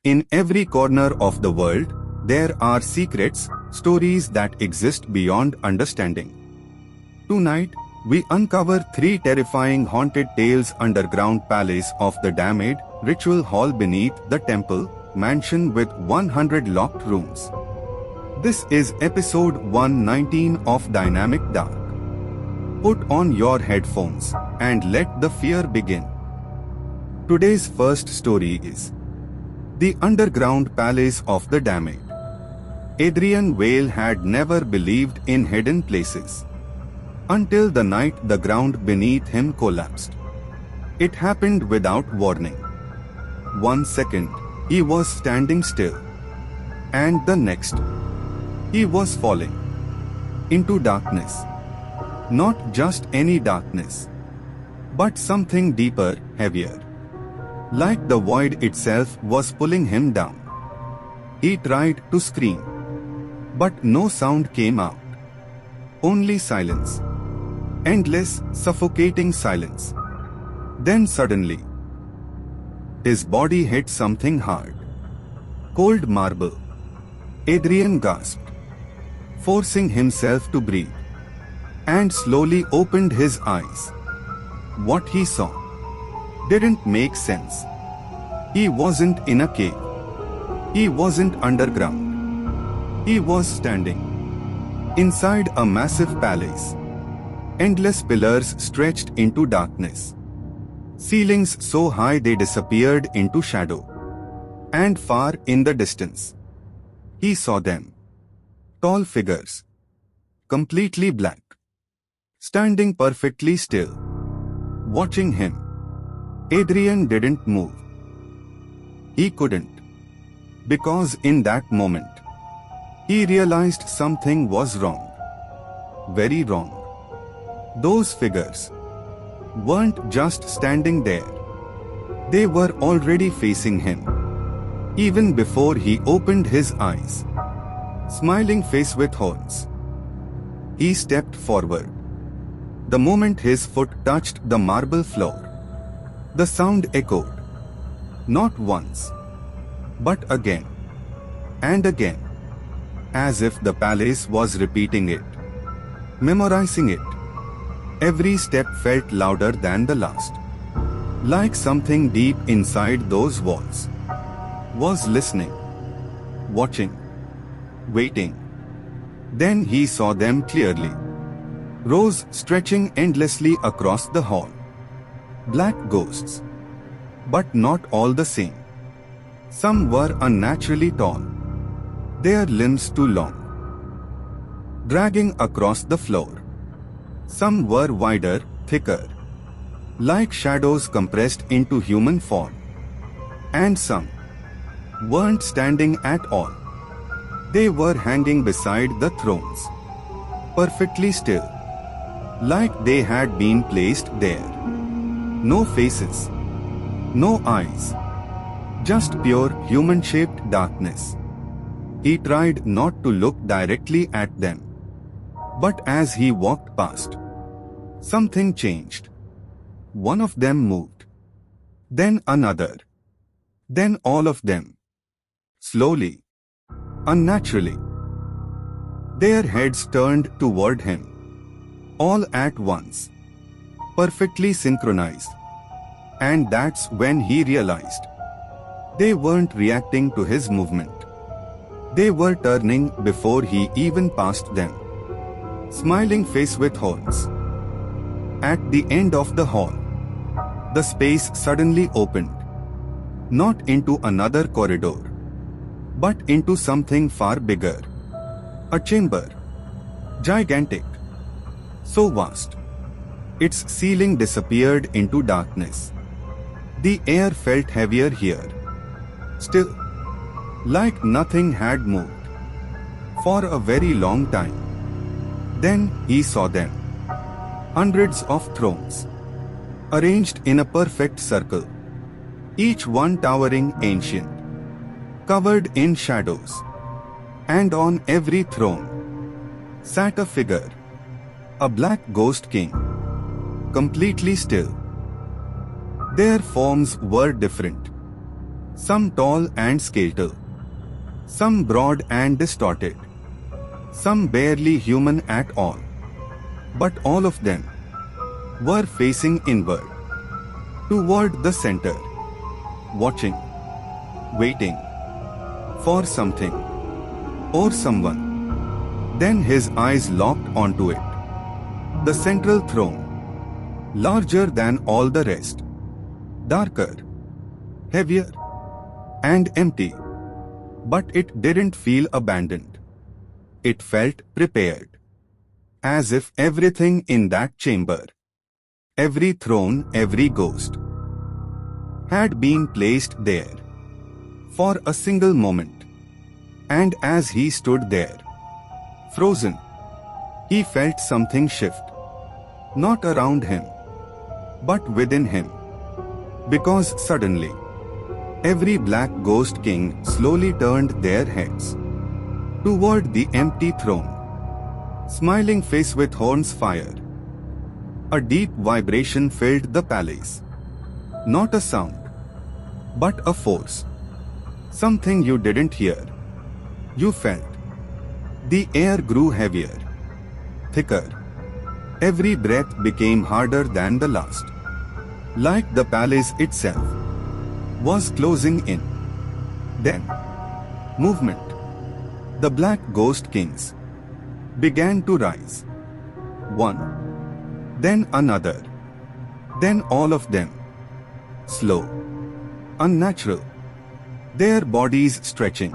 In every corner of the world, there are secrets, stories that exist beyond understanding. Tonight, we uncover 3 terrifying haunted tales underground palace of the Damned, ritual hall beneath the temple, mansion with 100 locked rooms. This is episode 119 of Dynamic Dark. Put on your headphones and let the fear begin. Today's first story is The Underground Palace of the Damned. Adrian Vale had never believed in hidden places until the night the ground beneath him collapsed. It happened without warning. 1 second, he was standing still, and the next, he was falling into darkness. Not just any darkness, but something deeper, heavier. Like the void itself was pulling him down. He tried to scream, but no sound came out. Only silence. Endless, suffocating silence. Then suddenly, his body hit something hard. Cold marble. Adrian gasped, forcing himself to breathe, and slowly opened his eyes. What he saw didn't make sense. He wasn't in a cave. He wasn't underground. He was standing inside a massive palace. Endless pillars stretched into darkness. Ceilings so high they disappeared into shadow. And far in the distance, he saw them. Tall figures, completely black, standing perfectly still, watching him. Adrian didn't move. He couldn't. Because in that moment, he realized something was wrong. Very wrong. Those figures weren't just standing there. They were already facing him. Even before he opened his eyes. Smiling face with horns. He stepped forward. The moment his foot touched the marble floor, the sound echoed. Not once, but again and again, as if the palace was repeating it, memorizing it. Every step felt louder than the last. Like something deep inside those walls was listening, watching, waiting. Then he saw them clearly. Rows stretching endlessly across the hall. Black ghosts. But not all the same. Some were unnaturally tall. Their limbs too long, dragging across the floor. Some were wider, thicker, like shadows compressed into human form. And some weren't standing at all. They were hanging beside the thrones, perfectly still, like they had been placed there. No faces, no eyes, just pure human-shaped darkness. He tried not to look directly at them. But as he walked past, something changed. One of them moved. Then another. Then all of them. Slowly. Unnaturally. Their heads turned toward him. All at once. Perfectly synchronized. And that's when he realized. They weren't reacting to his movement. They were turning before he even passed them. Smiling face with horns. At the end of the hall, the space suddenly opened. Not into another corridor, but into something far bigger. A chamber. Gigantic. So vast. Its ceiling disappeared into darkness. The air felt heavier here. Still, like nothing had moved for a very long time. Then he saw them. Hundreds of thrones, arranged in a perfect circle, each one towering ancient, covered in shadows. And on every throne sat a figure, a black ghost king, completely still. Their forms were different. Some tall and skeletal, some broad and distorted, some barely human at all. But all of them were facing inward, toward the center, watching, waiting for something or someone. Then his eyes locked onto it. The central throne, larger than all the rest, darker, heavier, and empty. But it didn't feel abandoned. It felt prepared. As if everything in that chamber, every throne, every ghost, had been placed there for a single moment. And as he stood there, frozen, he felt something shift. Not around him, but within him. Because suddenly, every black ghost king slowly turned their heads toward the empty throne, smiling face with horns fire. A deep vibration filled the palace. Not a sound, but a force. Something you didn't hear. You felt. The air grew heavier, thicker. Every breath became harder than the last. Like the palace itself was closing in. Then, movement. The black ghost kings began to rise. One, then another, then all of them. Slow, unnatural, their bodies stretching,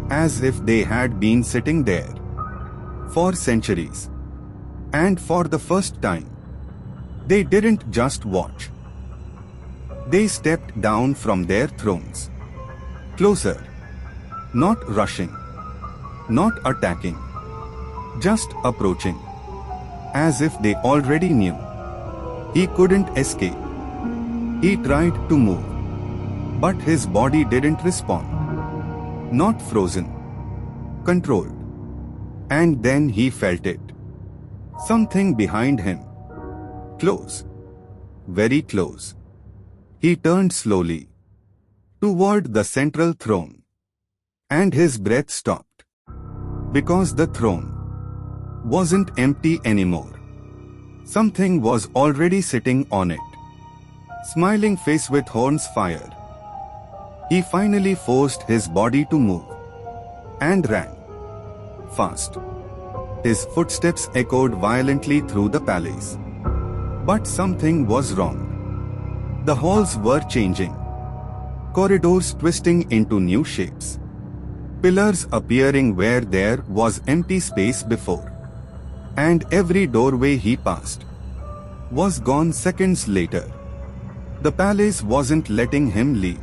as if they had been sitting there for centuries. And for the first time, they didn't just watch. They stepped down from their thrones. Closer. Not rushing. Not attacking. Just approaching. As if they already knew. He couldn't escape. He tried to move. But his body didn't respond. Not frozen. Controlled. And then he felt it. Something behind him. Close. Very close. He turned slowly toward the central throne. And his breath stopped. Because the throne wasn't empty anymore. Something was already sitting on it. Smiling face with horns fire. He finally forced his body to move. And ran. Fast. His footsteps echoed violently through the palace. But something was wrong. The halls were changing. Corridors twisting into new shapes. Pillars appearing where there was empty space before. And every doorway he passed was gone seconds later. The palace wasn't letting him leave.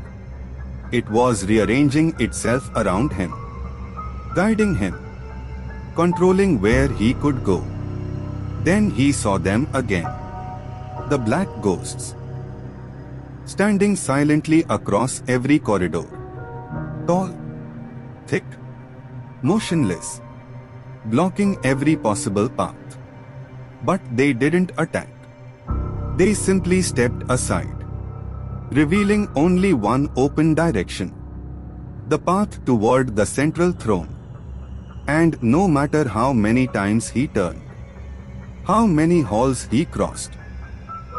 It was rearranging itself around him, guiding him, controlling where he could go. Then he saw them again. The black ghosts, standing silently across every corridor. Tall, thick, motionless, blocking every possible path. But they didn't attack. They simply stepped aside, revealing only one open direction. The path toward the central throne. And no matter how many times he turned, how many halls he crossed,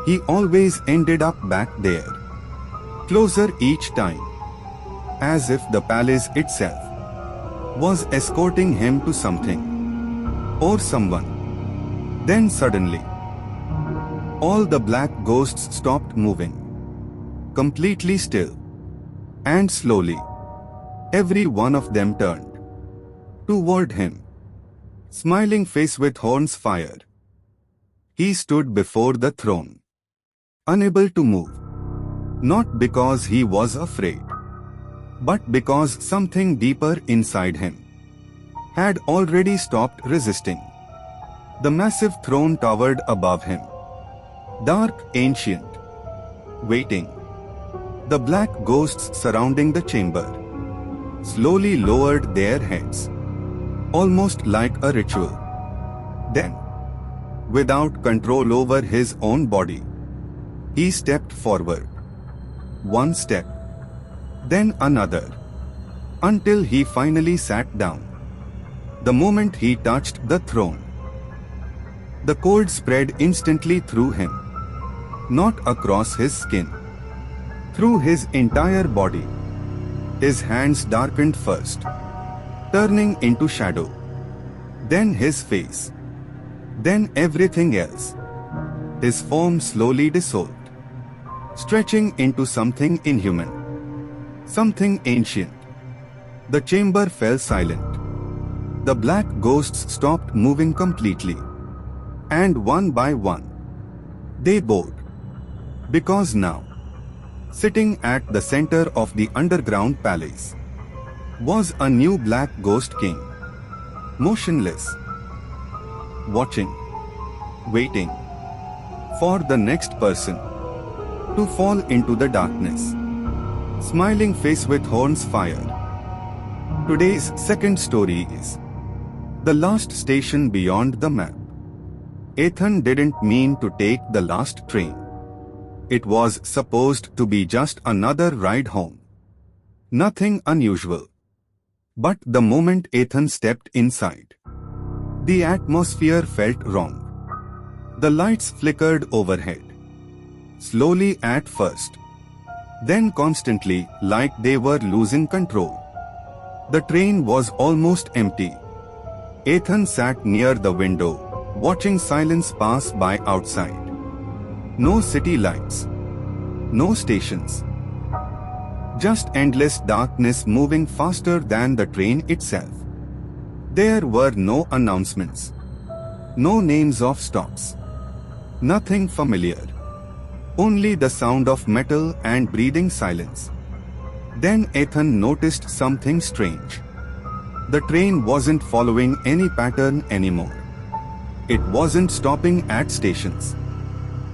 he always ended up back there. Closer each time. As if the palace itself was escorting him to something or someone. Then suddenly, all the black ghosts stopped moving. Completely still. And slowly, every one of them turned toward him. Smiling face with horns fire. He stood before the throne, unable to move. Not because he was afraid, but because something deeper inside him had already stopped resisting. The massive throne towered above him, dark, ancient, waiting. The black ghosts surrounding the chamber slowly lowered their heads, almost like a ritual. Then, without control over his own body, he stepped forward. One step, then another, until he finally sat down. The moment he touched the throne, the cold spread instantly through him, not across his skin, through his entire body. His hands darkened first, turning into shadow, then his face, then everything else. His form slowly dissolved, stretching into something inhuman, something ancient. The chamber fell silent. The black ghosts stopped moving completely. And one by one, they bowed. Because now, sitting at the center of the underground palace, was a new black ghost king, motionless, watching, waiting for the next person to fall into the darkness. Smiling face with horns fired. Today's second story is The Last Station Beyond the Map. Ethan didn't mean to take the last train. It was supposed to be just another ride home. Nothing unusual. But the moment Ethan stepped inside, the atmosphere felt wrong. The lights flickered overhead, slowly at first, then constantly, like they were losing control. The train was almost empty. Ethan sat near the window, watching silence pass by outside. No city lights, no stations, just endless darkness moving faster than the train itself. There were no announcements, no names of stops, nothing familiar, only the sound of metal and breathing silence. Then Ethan noticed something strange. The train wasn't following any pattern anymore. It wasn't stopping at stations.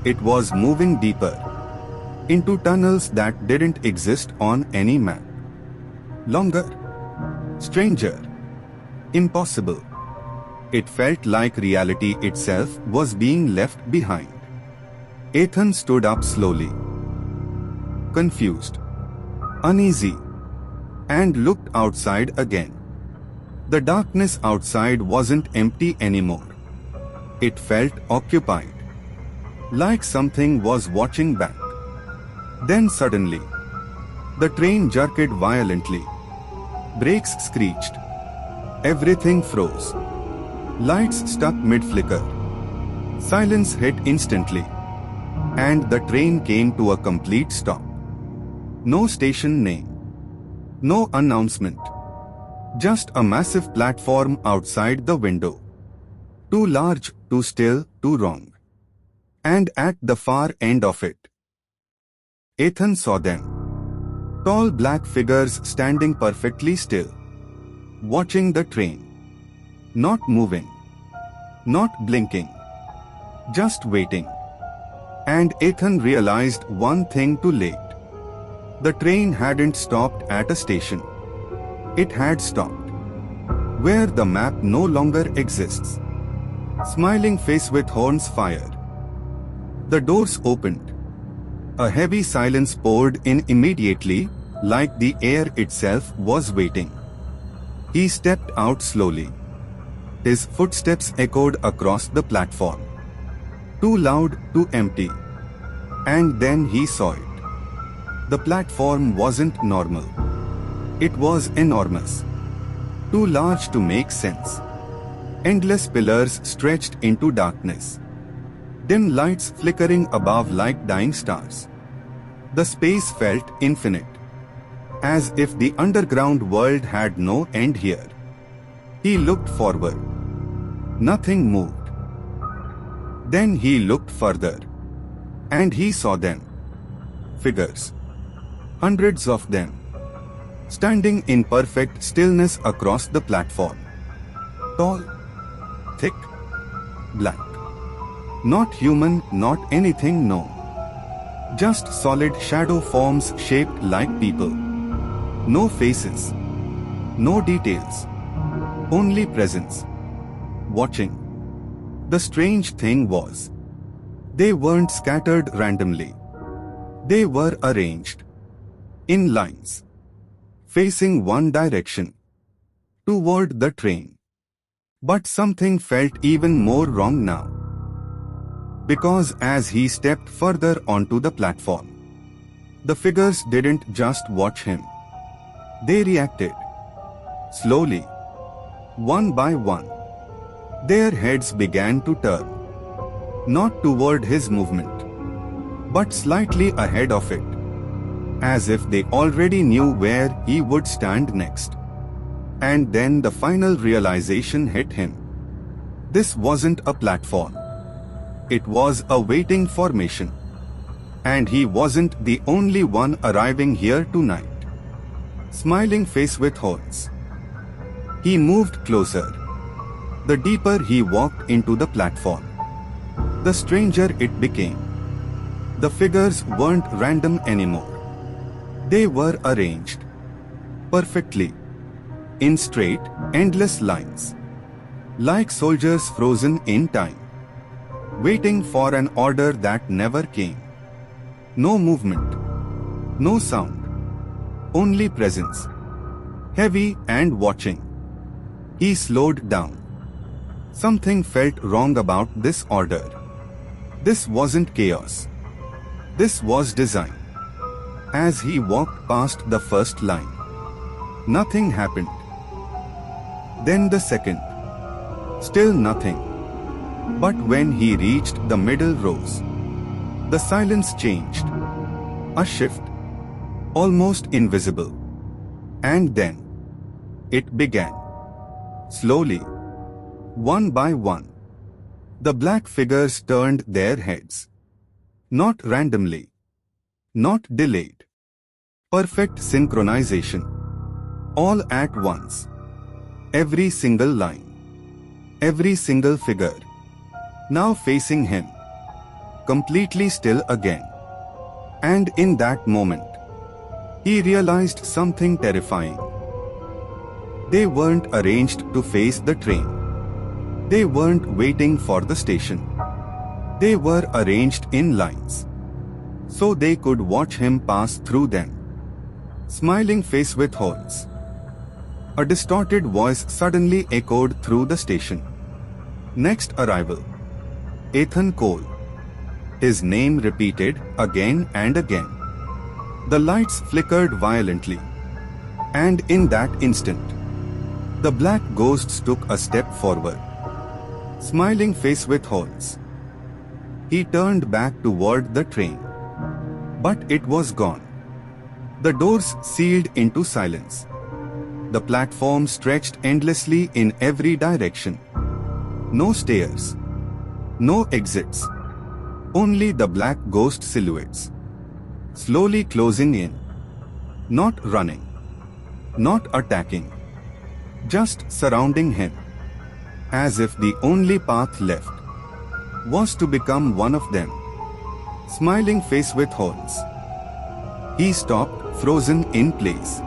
It was moving deeper, into tunnels that didn't exist on any map. Longer, stranger, impossible. It felt like reality itself was being left behind. Ethan stood up slowly, confused, uneasy, and looked outside again. The darkness outside wasn't empty anymore. It felt occupied, like something was watching back. Then suddenly, the train jerked violently. Brakes screeched. Everything froze. Lights stuck mid-flicker. Silence hit instantly. And the train came to a complete stop. No station name. No announcement. Just a massive platform outside the window. Too large, too still, too wrong. And at the far end of it, Ethan saw them. Tall black figures standing perfectly still, watching the train. Not moving, not blinking, just waiting. And Ethan realized one thing too late. The train hadn't stopped at a station. It had stopped where the map no longer exists. Smiling face with horns fired. The doors opened. A heavy silence poured in immediately, like the air itself was waiting. He stepped out slowly. His footsteps echoed across the platform. Too loud, too empty. And then he saw it. The platform wasn't normal. It was enormous. Too large to make sense. Endless pillars stretched into darkness. Dim lights flickering above like dying stars. The space felt infinite, as if the underground world had no end here. He looked forward. Nothing moved. Then he looked further, and he saw them. Figures. Hundreds of them, standing in perfect stillness across the platform. Tall, thick, black. Not human, not anything, no. Just solid shadow forms shaped like people. No faces. No details. Only presence. Watching. The strange thing was, they weren't scattered randomly. They were arranged. In lines. facing one direction, toward the train. But something felt even more wrong now. Because as he stepped further onto the platform, the figures didn't just watch him. They reacted. Slowly, one by one, their heads began to turn. Not toward his movement, but slightly ahead of it, as if they already knew where he would stand next. And then the final realization hit him. This wasn't a platform. It was a waiting formation. And he wasn't the only one arriving here tonight. Smiling face with horns. He moved closer. The deeper he walked into the platform, the stranger it became. The figures weren't random anymore. They were arranged perfectly, in straight, endless lines, like soldiers frozen in time, waiting for an order that never came. No movement, no sound, only presence, heavy and watching. He slowed down. Something felt wrong about this order. This wasn't chaos. This was design. As he walked past the first line, nothing happened. Then the second. Still nothing. But when he reached the middle rows, the silence changed. A shift. Almost invisible. And then it began. Slowly, one by one, the black figures turned their heads. Not randomly. Not delayed. Perfect synchronization. All at once. Every single line. Every single figure. Now facing him. Completely still again. And in that moment, he realized something terrifying. They weren't arranged to face the train. They weren't waiting for the station. They were arranged in lines, so they could watch him pass through them. Smiling face with horns. A distorted voice suddenly echoed through the station. Next arrival. Ethan Cole. His name repeated again and again. The lights flickered violently. And in that instant, the black ghosts took a step forward. Smiling face with horns. He turned back toward the train. But it was gone. The doors sealed into silence. The platform stretched endlessly in every direction. No stairs. No exits. Only the black ghost silhouettes. Slowly closing in. Not running. Not attacking. Just surrounding him. As if the only path left was to become one of them. Smiling face with horns. He stopped, frozen in place,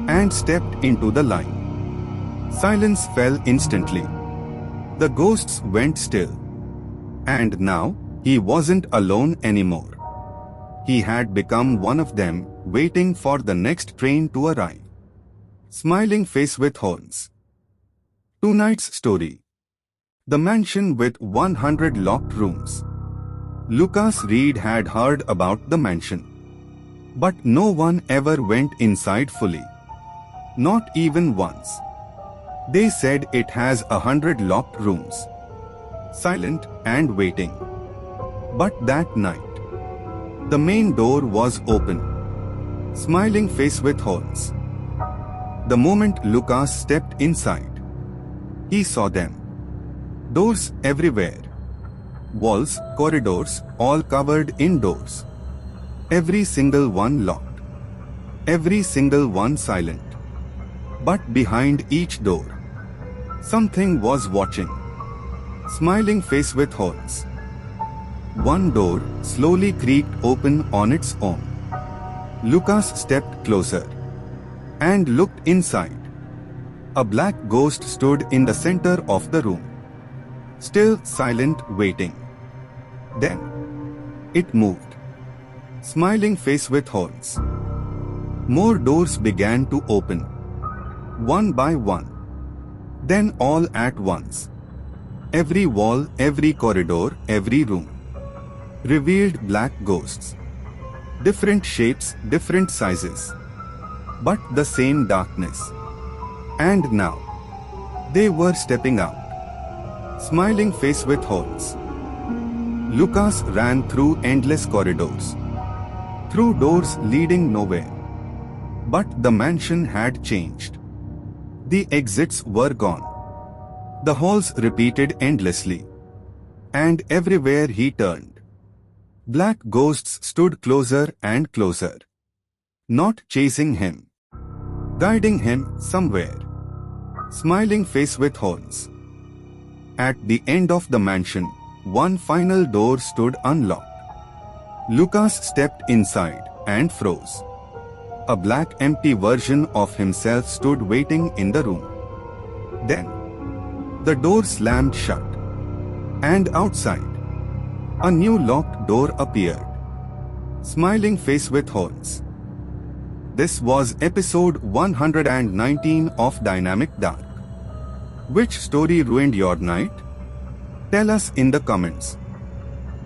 and stepped into the line. Silence fell instantly. The ghosts went still. And now, he wasn't alone anymore. He had become one of them, waiting for the next train to arrive. Smiling face with horns. Tonight's story. The mansion with 100 locked rooms. Lucas Reed had heard about the mansion. But no one ever went inside fully. Not even once. They said it has 100 locked rooms. Silent and waiting. But that night, the main door was open. Smiling face with horns. The moment Lucas stepped inside, he saw them. Doors everywhere. Walls, corridors, all covered in doors. Every single one locked. Every single one silent. But behind each door, something was watching. Smiling face with horns. One door slowly creaked open on its own. Lucas stepped closer and looked inside. A black ghost stood in the center of the room, still silent, waiting. Then, it moved. Smiling face with horns. More doors began to open, one by one. Then all at once. Every wall, every corridor, every room revealed black ghosts. Different shapes, different sizes, but the same darkness. And now, they were stepping out, smiling face with holes. Lucas ran through endless corridors, through doors leading nowhere. But the mansion had changed. The exits were gone. The halls repeated endlessly. And everywhere he turned, black ghosts stood closer and closer. Not chasing him, guiding him somewhere. Smiling face with holes. At the end of the mansion, one final door stood unlocked. Lucas stepped inside and froze. A black empty version of himself stood waiting in the room. Then, the door slammed shut. And outside, a new locked door appeared. Smiling face with holes. This was episode 119 of Dynamic Dark. Which story ruined your night? Tell us in the comments.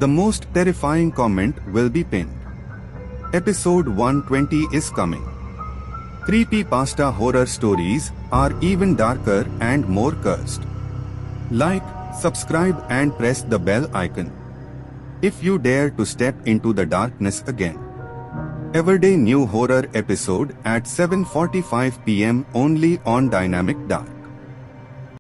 The most terrifying comment will be pinned. Episode 120 is coming. Creepypasta horror stories are even darker and more cursed. Like, subscribe and press the bell icon if you dare to step into the darkness again. Everyday new horror episode at 7:45 p.m. only on Dynamic Dark.